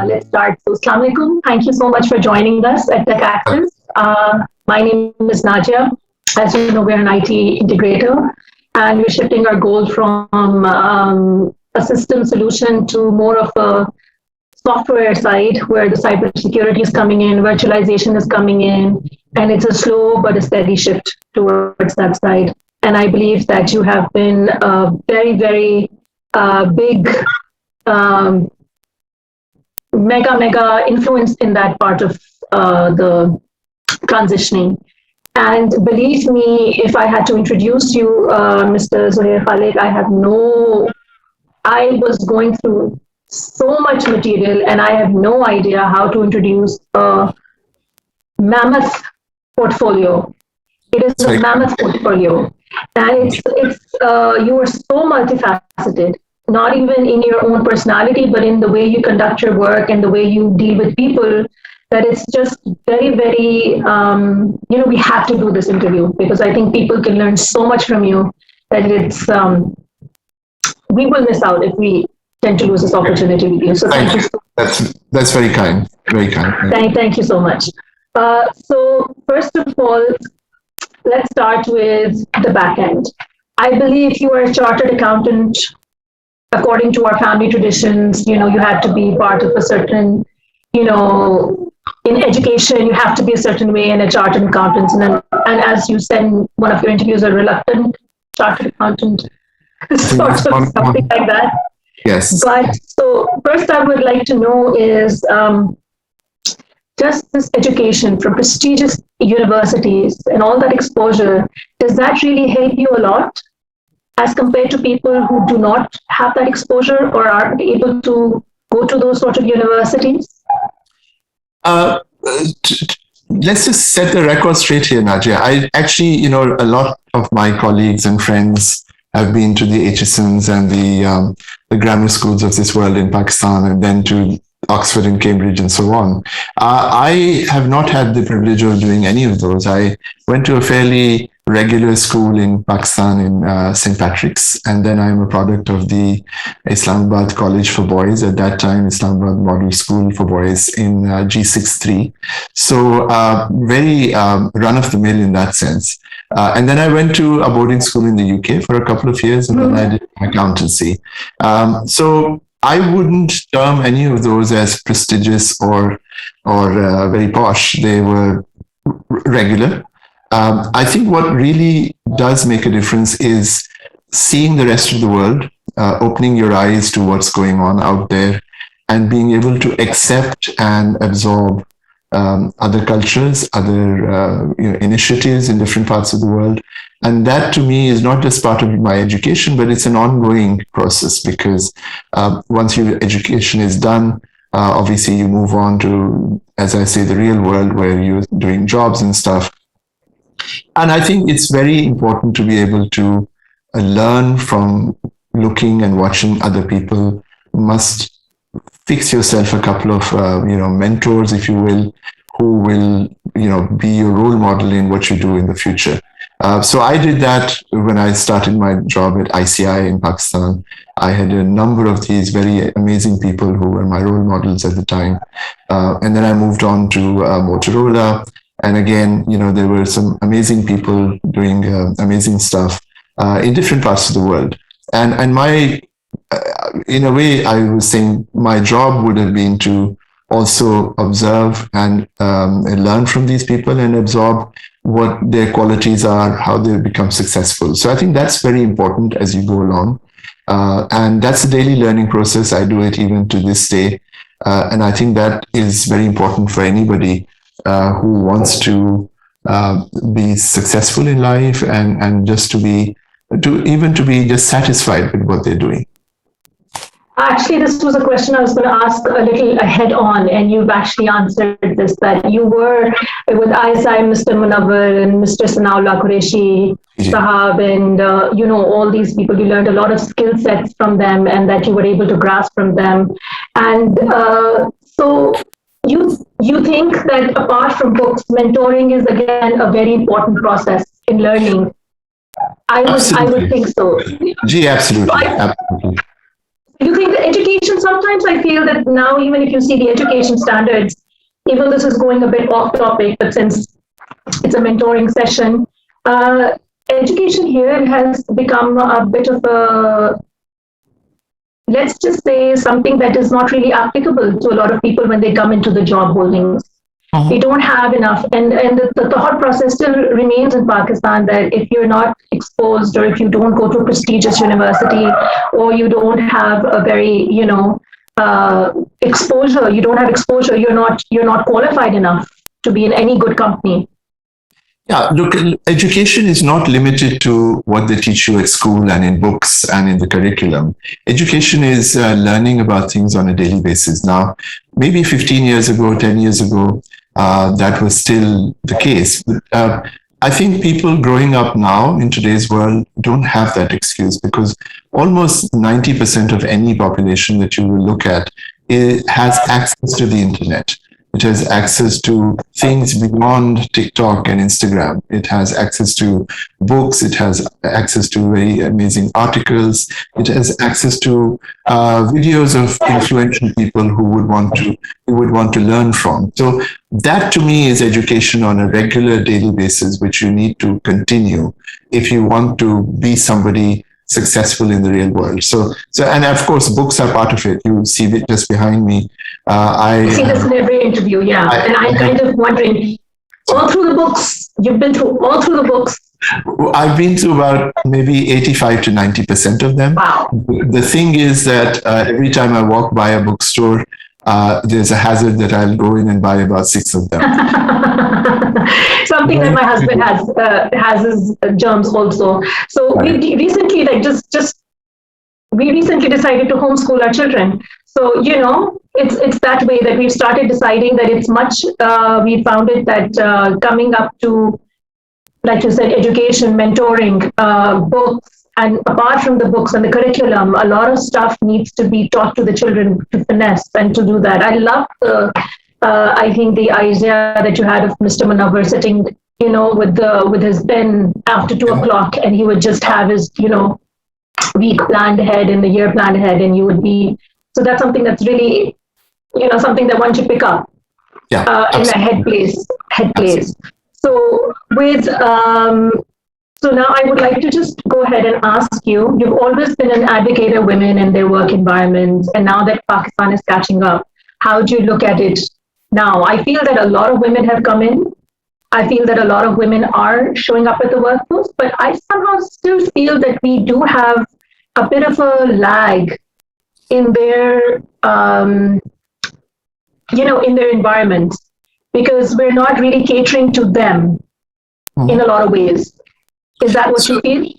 Let's start. So, Assalamu alaikum. Thank you so much for joining us at Tech Access. My name is Najia. As you know, we're an IT integrator, and we're shifting our goal from a system solution to more of a software side where the cybersecurity is coming in, virtualization is coming in, and it's a slow but a steady shift towards that side. And I believe that you have been a very, very big, mega influence in that part of the transitioning. And believe me, if I had to introduce you, Mr. Zouhair Khaliq, I was going through so much material and I have no idea how to introduce a mammoth portfolio. It is a mammoth portfolio. And you are so multifaceted, not even in your own personality, but in the way you conduct your work and the way you deal with people, that it's just very, very, we have to do this interview because I think people can learn so much from you that we will miss out if we tend to lose this opportunity with you. So thank you. That's very kind. Very kind. Thank you so much. So first of all, let's start with the back end. I believe you are a chartered accountant. According to our family traditions, you had to be part of a certain, in education, you have to be a certain way in a chartered accountant. And as you said in one of your interviews, a reluctant chartered accountant, sort of something like that. Yes. But so first I would like to know is just this education from prestigious universities and all that exposure, does that really help you a lot as compared to people who do not have that exposure or aren't able to go to those sort of universities? Let's just set the record straight here, Najia. I actually, a lot of my colleagues and friends have been to the HSMs and the grammar schools of this world in Pakistan and then to Oxford and Cambridge and so on. I have not had the privilege of doing any of those. I went to a fairly regular school in Pakistan in St. Patrick's, and then I'm a product of the Islamabad College for Boys, at that time Islamabad Model School for Boys in G63. So very run-of-the-mill in that sense. And then I went to a boarding school in the UK for a couple of years, and then I did accountancy. So I wouldn't term any of those as prestigious or very posh. They were regular. I think what really does make a difference is seeing the rest of the world, opening your eyes to what's going on out there, and being able to accept and absorb other cultures, other initiatives in different parts of the world. And that to me is not just part of my education, but it's an ongoing process because once your education is done, obviously you move on to, as I say, the real world where you're doing jobs and stuff. And I think it's very important to be able to learn from looking and watching other people. You must fix yourself a couple of mentors, if you will, who will be your role model in what you do in the future. So I did that when I started my job at ICI in Pakistan. I had a number of these very amazing people who were my role models at the time. And then I moved on to Motorola. And again, there were some amazing people doing amazing stuff in different parts of the world. And my, in a way, I was saying my job would have been to also observe and learn from these people and absorb what their qualities are, how they become successful. So I think that's very important as you go along. And that's a daily learning process. I do it even to this day. And I think that is very important for anybody who wants to be successful in life and just to be just satisfied with what they're doing. Actually, this was a question I was going to ask a little ahead on, and you've actually answered this, that you were with ISI, Mr. Munawwar and Mr. Sanaullah Qureshi Sahab, and all these people, you learned a lot of skill sets from them and that you were able to grasp from them. And so you think that apart from books, mentoring is again a very important process in learning. I would think so. Gee, absolutely. You think the education education, sometimes I feel that now, even if you see the education standards, even this is going a bit off topic, but since it's a mentoring session, education here has become a bit of a, let's just say, something that is not really applicable to a lot of people when they come into the job holdings. We don't have enough, and the thought process still remains in Pakistan that if you're not exposed, or if you don't go to a prestigious university, or you don't have a very, exposure, you don't have exposure, you're not qualified enough to be in any good company. Yeah, look, education is not limited to what they teach you at school and in books and in the curriculum. Education is learning about things on a daily basis. Now, maybe 15 years ago, 10 years ago, that was still the case. But I think people growing up now in today's world don't have that excuse, because almost 90% of any population that you will look at has access to the internet. It has access to things beyond TikTok and Instagram. It has access to books. It has access to very amazing articles. It has access to videos of influential people who would want to learn from. So that, to me, is education on a regular daily basis, which you need to continue if you want to be somebody successful in the real world. So, and of course, books are part of it. You see it just behind me. I see this in every interview, yeah. And I'm kind of wondering, all through the books, you've been through all through the books. I've been through about maybe 85 to 90% of them. Wow. The thing is that every time I walk by a bookstore, there's a hazard that I'll go in and buy about 6 of them. Something that my husband has his germs also. So right. we recently, we recently decided to homeschool our children. So, it's that way that we've started deciding that it's much, we found it that coming up to, like you said, education, mentoring, books, and apart from the books and the curriculum, a lot of stuff needs to be taught to the children to finesse and to do that. I love I think the idea that you had of Mr. Munawwar sitting, with his pen after 2:00, and he would just have his, week planned ahead and the year planned ahead, and you would be. So that's something that's really, something that one should pick up. Yeah, in a head place. So with so now I would like to just go ahead and ask you. You've always been an advocate of women and their work environments, and now that Pakistan is catching up, how do you look at it now? I feel that a lot of women have come in. I feel that a lot of women are showing up at the workforce, but I somehow still feel that we do have a bit of a lag in their, in their environments, because we're not really catering to them in a lot of ways. Is that what you feel?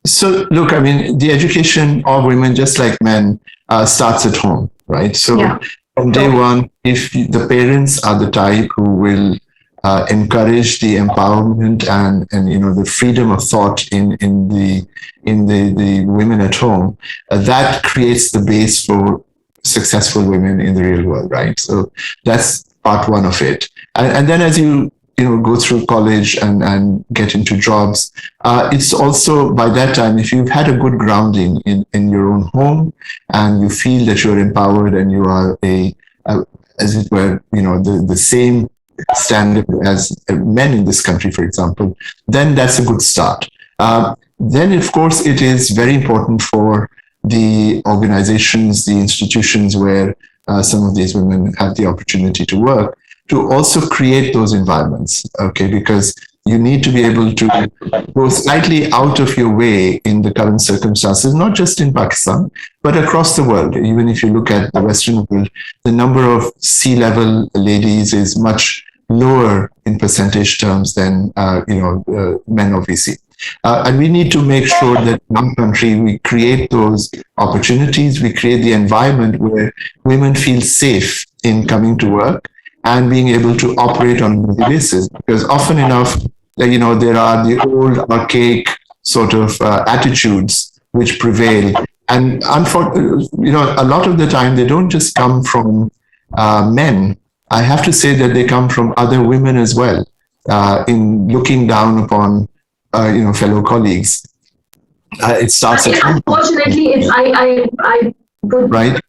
So look, I mean, the education of women, just like men, starts at home, right? So from day one, if the parents are the type who will encourage the empowerment and the freedom of thought in the women at home, that creates the base for successful women in the real world, right? So that's part one of it. And then as you go through college and get into jobs, it's also by that time, if you've had a good grounding in your own home and you feel that you're empowered and you are as it were, the same standard as men in this country, for example, then that's a good start. Then, of course, it is very important for the organizations, the institutions where some of these women have the opportunity to work, to also create those environments, okay? Because you need to be able to go slightly out of your way in the current circumstances, not just in Pakistan, but across the world. Even if you look at the Western world, the number of C-level ladies is much lower in percentage terms than men, obviously. And we need to make sure that in our country we create those opportunities, we create the environment where women feel safe in coming to work and being able to operate on a daily basis. Because often enough, there are the old archaic sort of attitudes which prevail. And unfortunately, a lot of the time they don't just come from men. I have to say that they come from other women as well, in looking down upon, fellow colleagues. It starts at home. Unfortunately, I would right.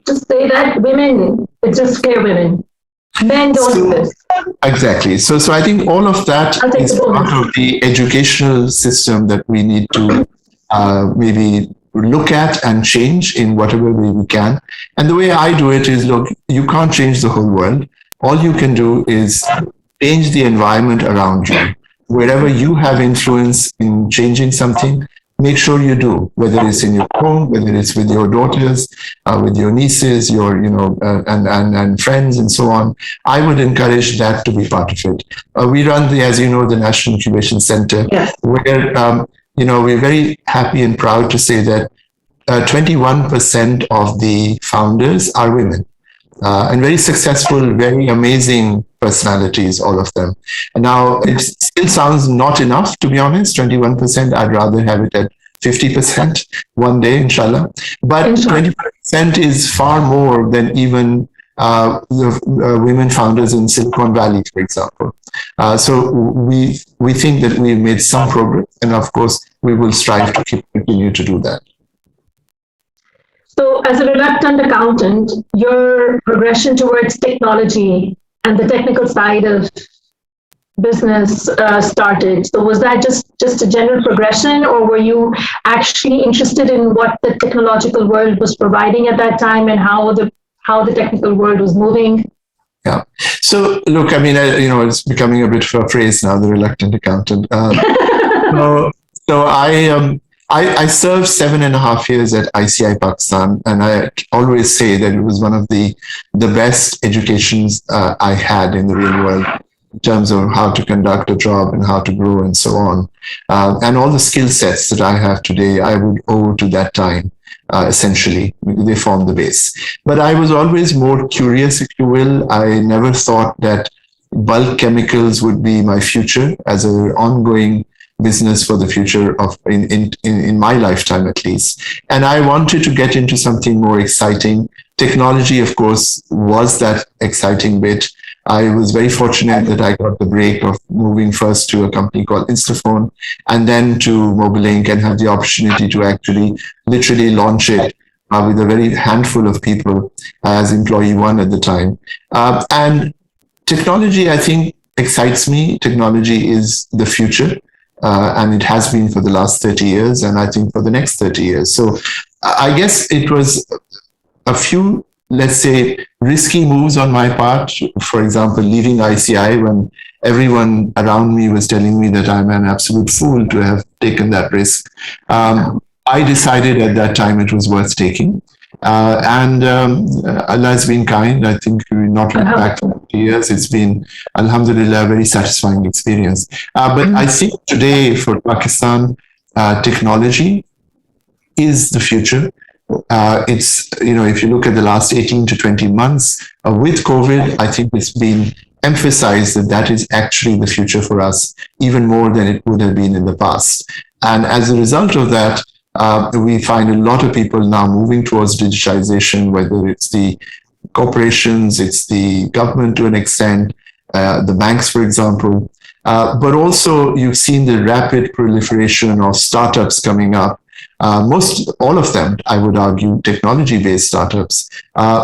just say that women, it's just scare women. Men don't do this. Exactly. So I think all of that I'll take is the bonus. part of the educational system that we need to maybe look at and change in whatever way we can. And the way I do it is, look, you can't change the whole world. All you can do is change the environment around you. Wherever you have influence in changing something, make sure you do, whether it's in your home, whether it's with your daughters, with your nieces, your, and friends and so on. I would encourage that to be part of it. We run as you know, the National Incubation Center, Yes. where, we're very happy and proud to say that 21% of the founders are women. And very successful, very amazing personalities, all of them. And now, it still sounds not enough, to be honest, 21%. I'd rather have it at 50% one day, inshallah. But 20% is far more than even the women founders in Silicon Valley, for example. So we think that we've made some progress. And of course, we will strive to continue to do that. So, as a reluctant accountant, your progression towards technology and the technical side of business started. So, was that just a general progression, or were you actually interested in what the technological world was providing at that time and how the technical world was moving? Yeah. So, look, I mean, it's becoming a bit of a phrase now, the reluctant accountant. So I served 7.5 years at ICI Pakistan, and I always say that it was one of the best educations I had in the real world in terms of how to conduct a job and how to grow and so on. And all the skill sets that I have today, I would owe to that time. Essentially, they form the base. But I was always more curious, if you will. I never thought that bulk chemicals would be my future as an ongoing business for the future of in my lifetime, at least. And I wanted to get into something more exciting. Technology, of course, was that exciting bit. I was very fortunate that I got the break of moving first to a company called Instaphone and then to Mobilink, and have the opportunity to actually literally launch it with a very handful of people as employee one at the time. And technology, I think, excites me. Technology is the future. And it has been for the last 30 years, and I think for the next 30 years. So I guess it was a few, let's say, risky moves on my part. For example, leaving ICI when everyone around me was telling me that I'm an absolute fool to have taken that risk. I decided at that time it was worth taking. And Allah has been kind. I think we not look back for 50 years. It's been, alhamdulillah, a very satisfying experience. But I think today for Pakistan, technology is the future. It's, if you look at the last 18 to 20 months with COVID, I think it's been emphasized that that is actually the future for us, even more than it would have been in the past. And as a result of that, we find a lot of people now moving towards digitization, whether it's the corporations, it's the government to an extent, the banks, for example. But also you've seen the rapid proliferation of startups coming up. All of them, I would argue, technology-based startups,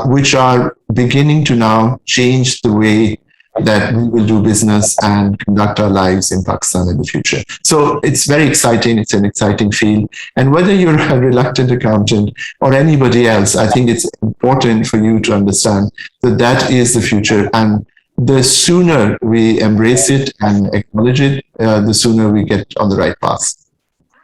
which are beginning to now change the way that we will do business and conduct our lives in Pakistan in the future. So it's very exciting. It's an exciting field. And whether you're a reluctant accountant or anybody else, I think it's important for you to understand that that is the future. And the sooner we embrace it and acknowledge it, the sooner we get on the right path.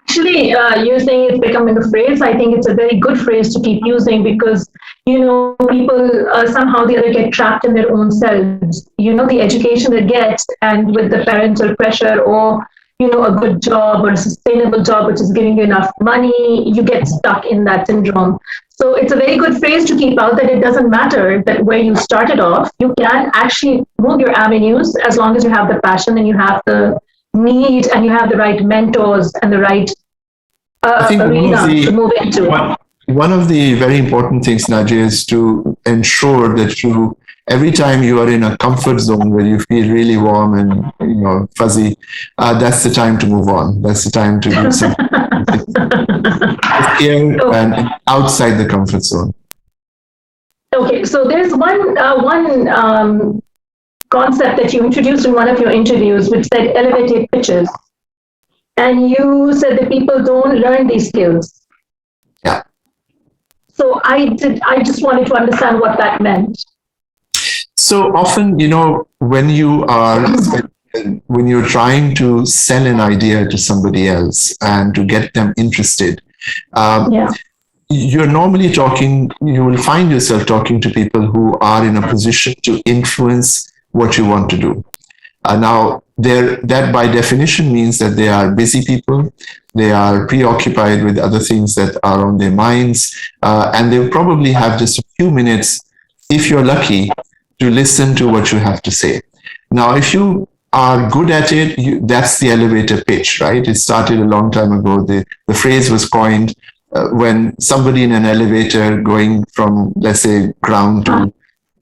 Actually, you're saying it's becoming a phrase. I think it's a very good phrase to keep using because, people somehow the other get trapped in their own selves. The education they get, and with the parental pressure or, a good job or a sustainable job which is giving you enough money, you get stuck in that syndrome. So it's a very good phrase to keep out that it doesn't matter that where you started off, you can actually move your avenues as long as you have the passion and you have the need and you have the right mentors and the right arena to move into. One of the very important things, Najia, is to ensure that every time you are in a comfort zone where you feel really warm and fuzzy, that's the time to move on. That's the time to do something here and outside the comfort zone. Okay, so there's one concept that you introduced in one of your interviews, which said elevated pitches, and you said that people don't learn these skills. Yeah. So I just wanted to understand what that meant. So often, when you're trying to sell an idea to somebody else and to get them interested, Yeah. you're normally you will find yourself talking to people who are in a position to influence what you want to do. Now, that by definition means that they are busy people, they are preoccupied with other things that are on their minds, and they'll probably have just a few minutes, if you're lucky, to listen to what you have to say. Now, if you are good at it, that's the elevator pitch, right? It started a long time ago. The phrase was coined when somebody in an elevator going from, let's say, ground to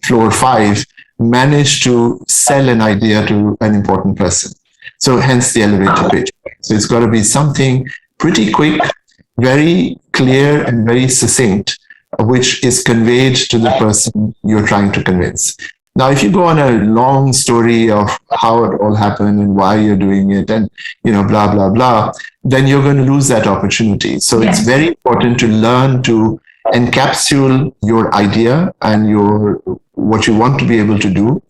floor 5 managed to sell an idea to an important person. So hence the elevator pitch. So it's got to be something pretty quick, very clear and very succinct, which is conveyed to the person you're trying to convince. Now, if you go on a long story of how it all happened and why you're doing it and, blah, blah, blah, then you're going to lose that opportunity. So It's very important to learn to encapsulate your idea and what you want to be able to do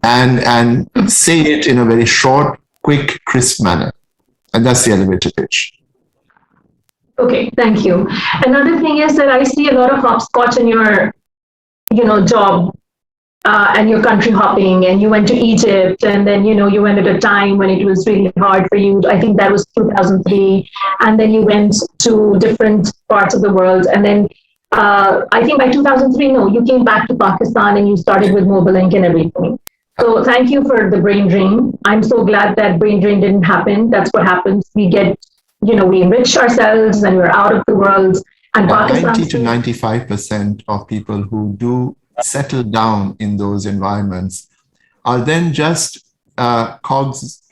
and say it in a very short, quick, crisp manner. And that's the elevator pitch. Okay, thank you. Another thing is that I see a lot of hopscotch in your, job and your country hopping, and you went to Egypt, and then, you went at a time when it was really hard for you. I think that was 2003. And then you went to different parts of the world. And then I think by 2003, no, you came back to Pakistan and you started with Mobilink and everything. So thank you for the brain drain. I'm so glad that brain drain didn't happen. That's what happens. We get, we enrich ourselves and we're out of the world. And Pakistan, 90 to 95% of people who do settle down in those environments are then just cogs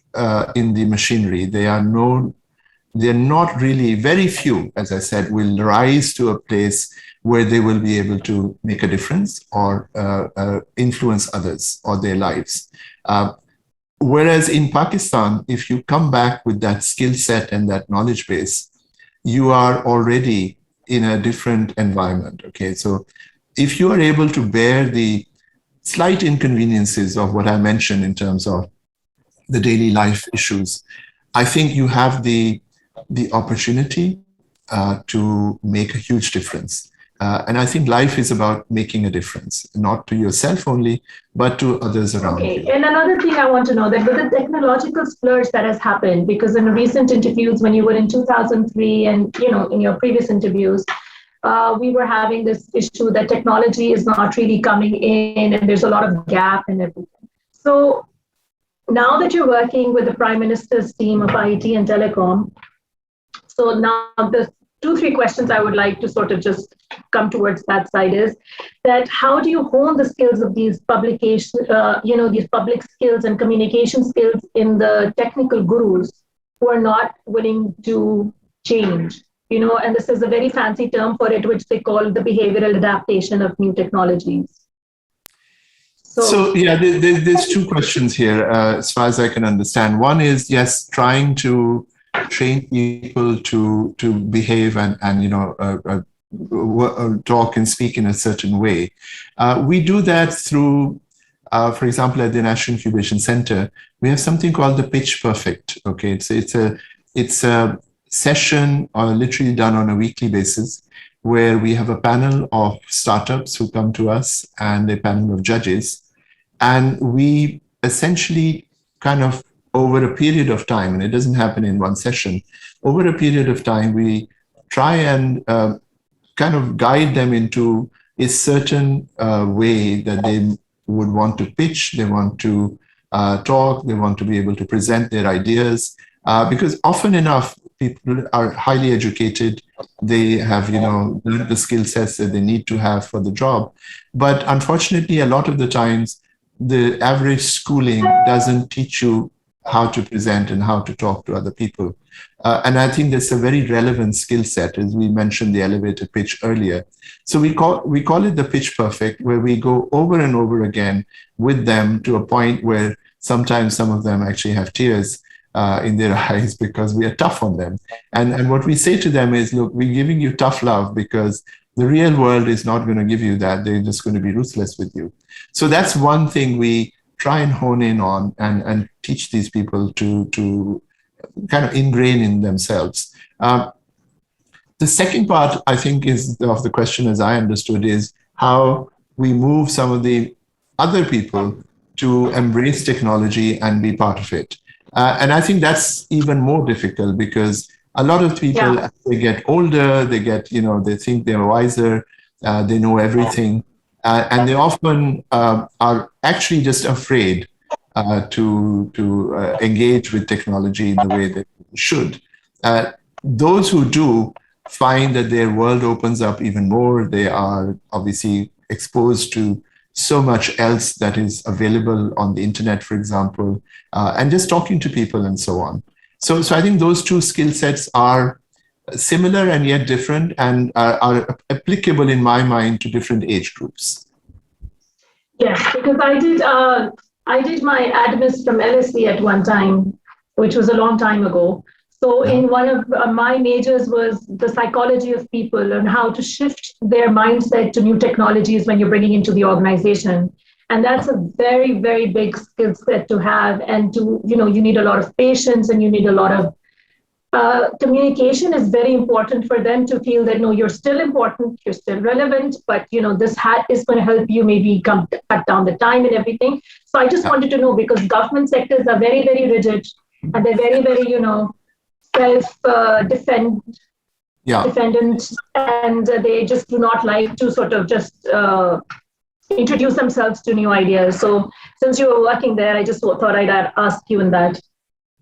in the machinery. They're not really, very few, as I said, will rise to a place where they will be able to make a difference or influence others or their lives. Whereas in Pakistan, if you come back with that skill set and that knowledge base, you are already in a different environment. Okay, so if you are able to bear the slight inconveniences of what I mentioned in terms of the daily life issues, I think you have the opportunity to make a huge difference. And I think life is about making a difference, not to yourself only, but to others around you. And another thing I want to know, that with the technological splurge that has happened, because in recent interviews, when you were in 2003 and, in your previous interviews, we were having this issue that technology is not really coming in and there's a lot of gap and everything. So now that you're working with the Prime Minister's team of IT and Telecom, so now the 2-3 questions I would like to sort of just come towards that side is that how do you hone the skills of these publication, these public skills and communication skills in the technical gurus who are not willing to change? And this is a very fancy term for it, which they call the behavioral adaptation of new technologies. So there's 2 questions here, as far as I can understand. One is, yes, trying to train people to behave and talk and speak in a certain way. We do that through, for example, at the National Incubation Center, we have something called the Pitch Perfect. Okay, it's a session literally done on a weekly basis where we have a panel of startups who come to us and a panel of judges, and we essentially kind of over a period of time, and it doesn't happen in one session, over a period of time, we try and kind of guide them into a certain way that they would want to pitch, they want to talk, they want to be able to present their ideas, because often enough, people are highly educated, they have, learned the skill sets that they need to have for the job. But unfortunately, a lot of the times, the average schooling doesn't teach you how to present and how to talk to other people. And I think that's a very relevant skill set, as we mentioned the elevator pitch earlier. So we call it the pitch perfect, where we go over and over again with them to a point where sometimes some of them actually have tears in their eyes because we are tough on them. And what we say to them is, look, we're giving you tough love because the real world is not going to give you that. They're just going to be ruthless with you. So that's one thing we try and hone in on and teach these people to kind of ingrain in themselves. The second part, I think, is of the question, as I understood, is how we move some of the other people to embrace technology and be part of it. And I think that's even more difficult because a lot of people, as they get older, they get, they think they're wiser, they know everything, and they often are actually just afraid to engage with technology in the way that they should. Those who do find that their world opens up even more. They are obviously exposed to so much else that is available on the internet, for example, and just talking to people and so on. So I think those two skill sets are similar and yet different, and are applicable in my mind to different age groups. Yes, because I did my admis from LSE at one time, which was a long time ago. So in one of my majors was the psychology of people and how to shift their mindset to new technologies when you're bringing into the organization. And that's a very, very big skill set to have. And you need a lot of patience, and you need a lot of communication is very important for them to feel that, no, you're still important, you're still relevant, but this hat is going to help you maybe cut down the time and everything. So I just wanted to know, because government sectors are very, very rigid, and they're very, very, self-defendant, and they just do not like to sort of just introduce themselves to new ideas. So since you were working there, I just thought I'd ask you in that.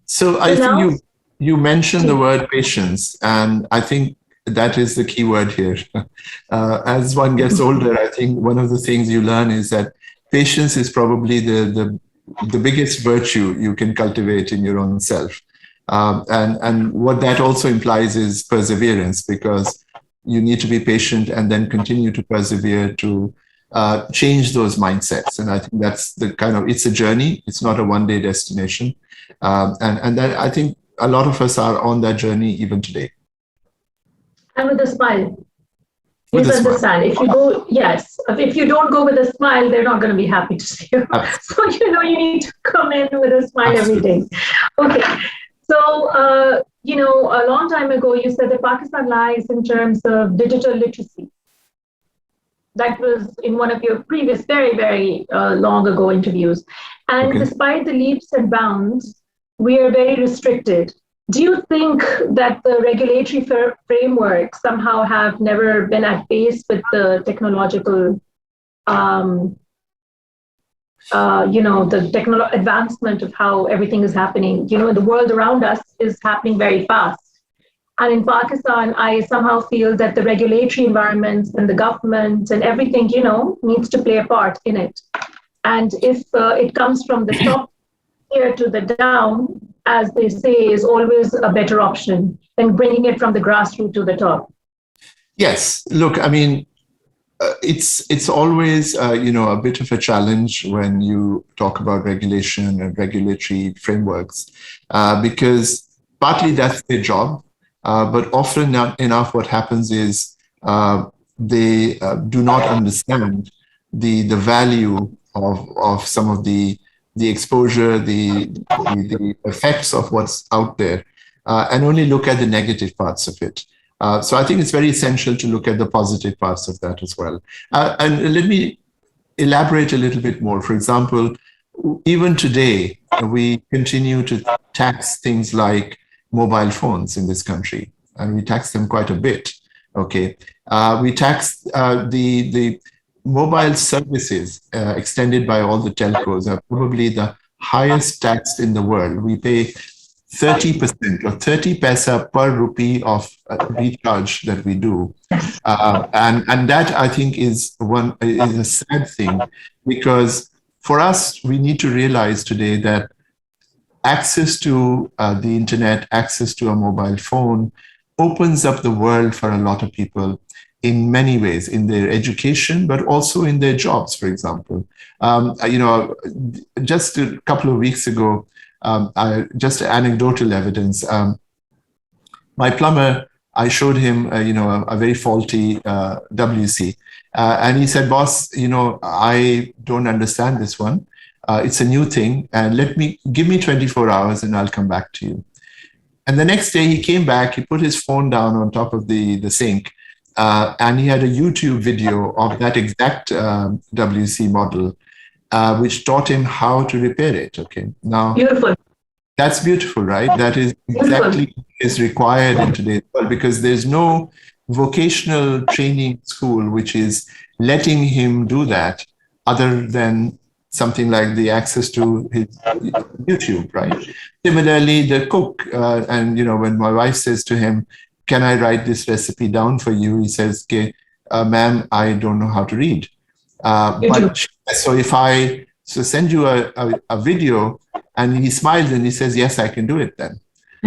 So I think you mentioned the word patience, and I think that is the key word here. As one gets older, I think one of the things you learn is that patience is probably the biggest virtue you can cultivate in your own self. And what that also implies is perseverance, because you need to be patient and then continue to persevere to change those mindsets. And I think that's it's a journey. It's not a one-day destination. And that, I think a lot of us are on that journey even today. And with a smile. Please understand. If you go, if you don't go with a smile, they're not going to be happy to see you. So, you need to come in with a smile every day. Okay. So, a long time ago, you said that Pakistan lies in terms of digital literacy. That was in one of your previous, very, very long ago interviews. And despite the leaps and bounds, we are very restricted. Do you think that the regulatory framework somehow have never been at pace with the technological, the advancement of how everything is happening? The world around us is happening very fast. And in Pakistan, I somehow feel that the regulatory environments and the government and everything, needs to play a part in it. And if it comes from the top here to the down, as they say, is always a better option than bringing it from the grassroots to the top. Yes. Look, I mean, it's always, a bit of a challenge when you talk about regulation and regulatory frameworks, because partly that's their job. But often enough, what happens is they do not understand the value of some of the exposure, the effects of what's out there, and only look at the negative parts of it. So I think it's very essential to look at the positive parts of that as well. And let me elaborate a little bit more. For example, even today, we continue to tax things like mobile phones in this country, and we tax them quite a bit. Okay, we tax the mobile services extended by all the telcos are probably the highest taxed in the world. We pay 30% or 30 paisa per rupee of recharge that we do, and that, I think, is a sad thing, because for us, we need to realize today that access to the internet, access to a mobile phone opens up the world for a lot of people in many ways, in their education, but also in their jobs, for example. Just a couple of weeks ago, just anecdotal evidence. My plumber, I showed him, a very faulty WC. And he said, boss, I don't understand this one. It's a new thing. And give me 24 hours and I'll come back to you. And the next day he came back, he put his phone down on top of the sink, and he had a YouTube video of that exact WC model, which taught him how to repair it. Okay. Now, Beautiful. That's beautiful, right? That is exactly what is required in today's world, because there's no vocational training school which is letting him do that other than something like the access to his YouTube, right? Similarly, the cook, and when my wife says to him, can I write this recipe down for you? He says, okay, ma'am, I don't know how to read. So if I send you a video, and he smiles and he says, yes, I can do it then.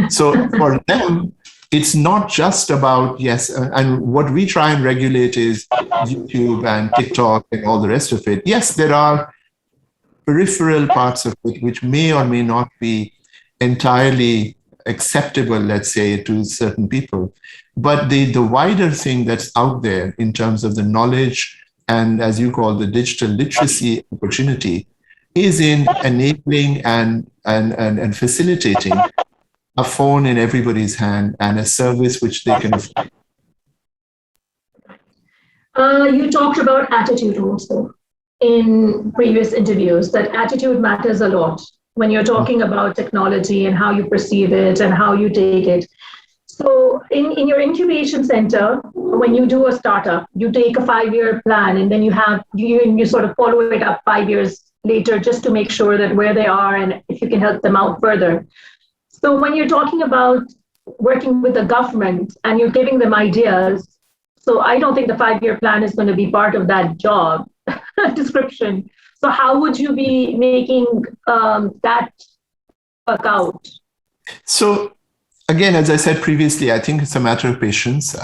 So for them, it's not just about, yes, and what we try and regulate is YouTube and TikTok and all the rest of it. Yes, there are peripheral parts of it which may or may not be entirely acceptable, let's say, to certain people. But the wider thing that's out there in terms of the knowledge and, as you call, the digital literacy opportunity is in enabling and facilitating a phone in everybody's hand and a service which they can afford. You talked about attitude also in previous interviews, that attitude matters a lot when you're talking about technology and how you perceive it and how you take it. So in your incubation center, when you do a startup, you take a 5-year plan and then you sort of follow it up 5 years later just to make sure that where they are and if you can help them out further. So when you're talking about working with the government and you're giving them ideas, so I don't think the 5-year plan is going to be part of that job description. So how would you be making that work out? So again, as I said previously, I think it's a matter of patience.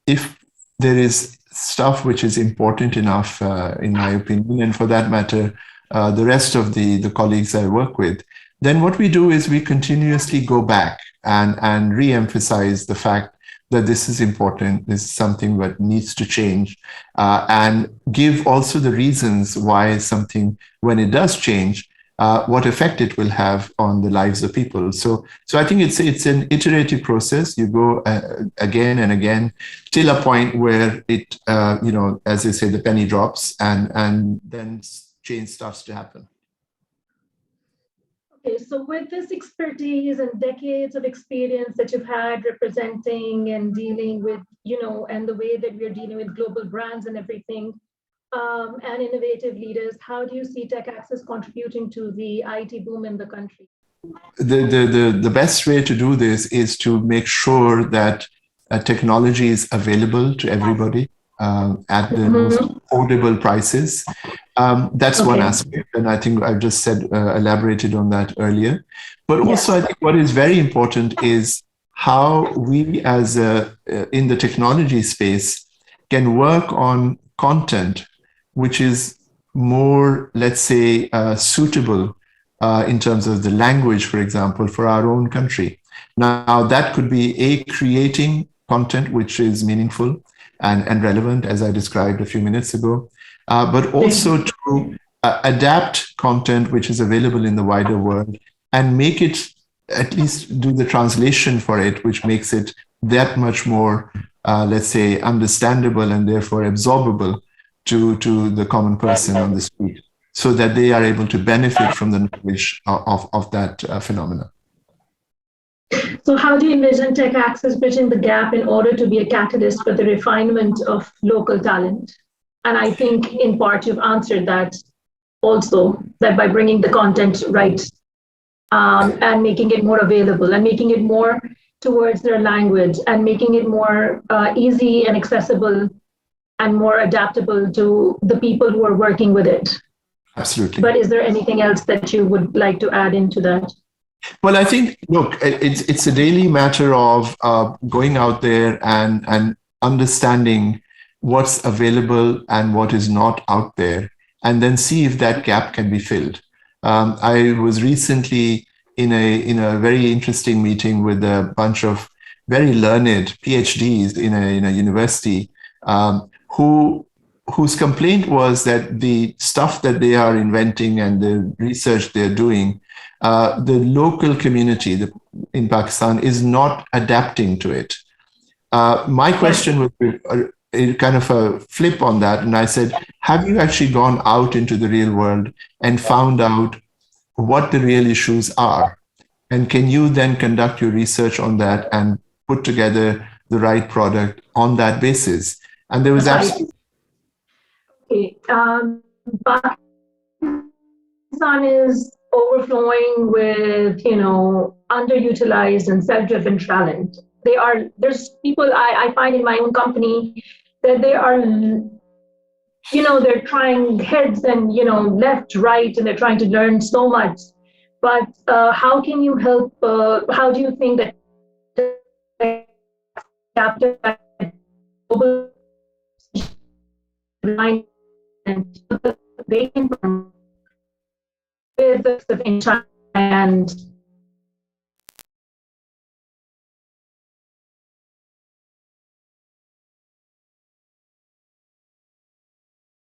If there is stuff which is important enough, in my opinion, and for that matter, the rest of the colleagues I work with, then what we do is we continuously go back and re-emphasize the fact that this is important, this is something that needs to change, and give also the reasons why something, when it does change, what effect it will have on the lives of people. So I think it's an iterative process. You go again and again till a point where it, as they say, the penny drops, and then change starts to happen. Okay, so with this expertise and decades of experience that you've had representing and dealing with, and the way that we're dealing with global brands and everything, and innovative leaders, how do you see Tech Access contributing to the IT boom in the country? The best way to do this is to make sure that technology is available to everybody at the most affordable prices. That's one aspect, and I think I've just elaborated on that earlier. But also, I think what is very important is how we, as in the technology space, can work on content which is more, let's say, suitable in terms of the language, for example, for our own country. Now, that could be creating content which is meaningful and relevant, as I described a few minutes ago, but also to adapt content which is available in the wider world and make it, at least do the translation for it, which makes it that much more, let's say, understandable and therefore absorbable to the common person on the street, so that they are able to benefit from the knowledge of that phenomena. So how do you envision Tech Access bridging the gap in order to be a catalyst for the refinement of local talent? And I think in part you've answered that also, that by bringing the content right and making it more available and making it more towards their language and making it more easy and accessible and more adaptable to the people who are working with it. Absolutely. But is there anything else that you would like to add into that? Well, I think, look, it's a daily matter of going out there and understanding what's available and what is not out there, and then see if that gap can be filled. I was recently in a very interesting meeting with a bunch of very learned PhDs in a university, who whose complaint was that the stuff that they are inventing and the research they're doing, the local community in Pakistan is not adapting to it. My question would be kind of a flip on that. And I said, have you actually gone out into the real world and found out what the real issues are? And can you then conduct your research on that and put together the right product on that basis? And there was absolutely. Okay. Pakistan is overflowing with, underutilized and self-driven talent. There's people I find in my own company that they are, they're trying heads and, left, right, and they're trying to learn so much. But how can you help? How do you think that capture that global line and they can with the China and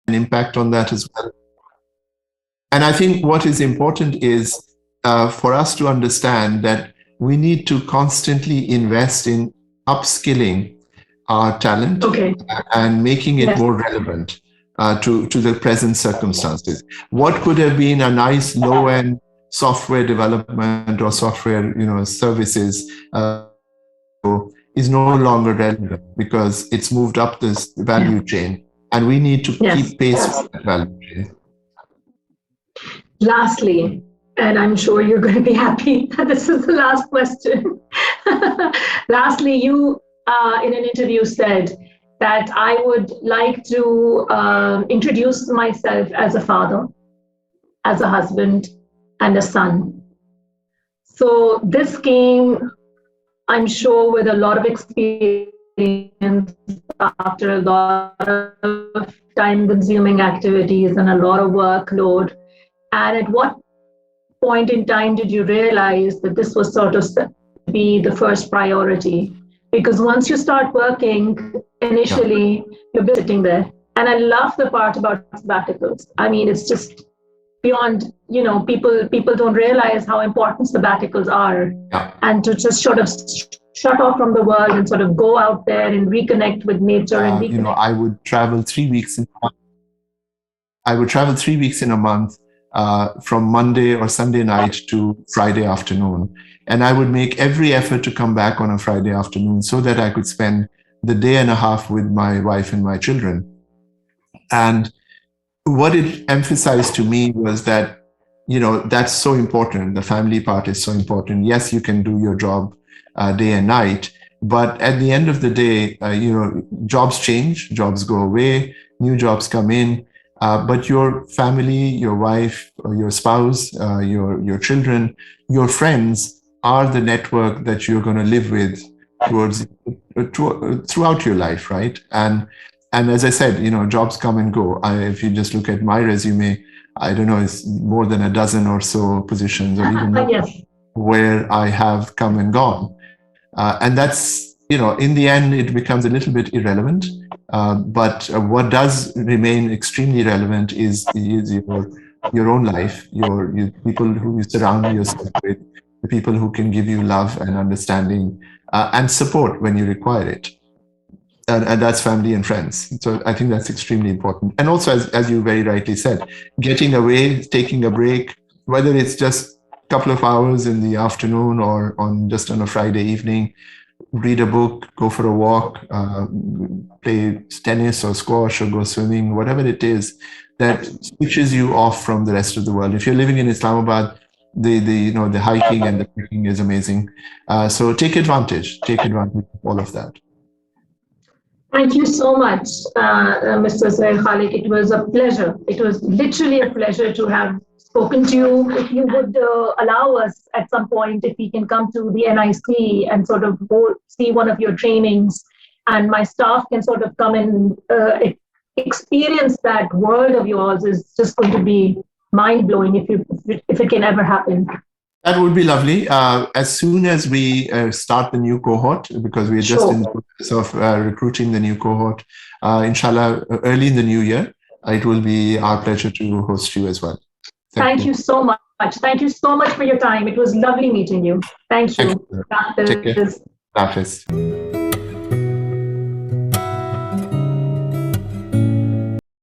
an impact on that as well. And I think what is important is for us to understand that we need to constantly invest in upskilling our talent and making it more relevant to the present circumstances. What could have been a nice low-end software development or software services is no longer relevant because it's moved up this value chain, and we need to keep pace with that value chain. Lastly, and I'm sure you're going to be happy that this is the last question. Lastly, you in an interview said that I would like to introduce myself as a father, as a husband, and a son. So this came, I'm sure, with a lot of experience after a lot of time-consuming activities and a lot of workload. And at what point in time did you realize that this was sort of be the first priority? Because once you start working, initially you're sitting there. And I love the part about sabbaticals. I mean, it's just beyond, people don't realize how important sabbaticals are. And to just sort of shut off from the world and sort of go out there and reconnect with nature and reconnect. I would travel 3 weeks in a month. From Monday or Sunday night to Friday afternoon. And I would make every effort to come back on a Friday afternoon so that I could spend the day and a half with my wife and my children. And what it emphasized to me was that, that's so important. The family part is so important. Yes, you can do your job day and night, but at the end of the day, jobs change, jobs go away, new jobs come in. But your family, your wife, your spouse, your children, your friends are the network that you're going to live with throughout your life, right? And as I said, jobs come and go. If you just look at my resume, I don't know, it's more than a dozen or so positions, or even more, where I have come and gone. And that's, in the end, it becomes a little bit irrelevant. But what does remain extremely relevant is your own life, your people who you surround yourself with, the people who can give you love and understanding and support when you require it. And that's family and friends. So I think that's extremely important. And also, as you very rightly said, getting away, taking a break, whether it's just a couple of hours in the afternoon or on a Friday evening, read a book, go for a walk, play tennis or squash or go swimming, whatever it is that switches you off from the rest of the world. If you're living in Islamabad, the hiking and the trekking is amazing. So take advantage of all of that. Thank you so much, Mr. Zouhair Khaliq. It was a pleasure. It was literally a pleasure to have spoken to you. If you would allow us at some point, if we can come to the NIC and sort of go see one of your trainings, and my staff can sort of come and experience that world of yours, is just going to be mind blowing if it can ever happen. That would be lovely. As soon as we start the new cohort, because we're just in the process of recruiting the new cohort, inshallah, early in the new year, it will be our pleasure to host you as well. Thank you so much. Thank you so much for your time. It was lovely meeting you. Thank you. Take care. Hafiz.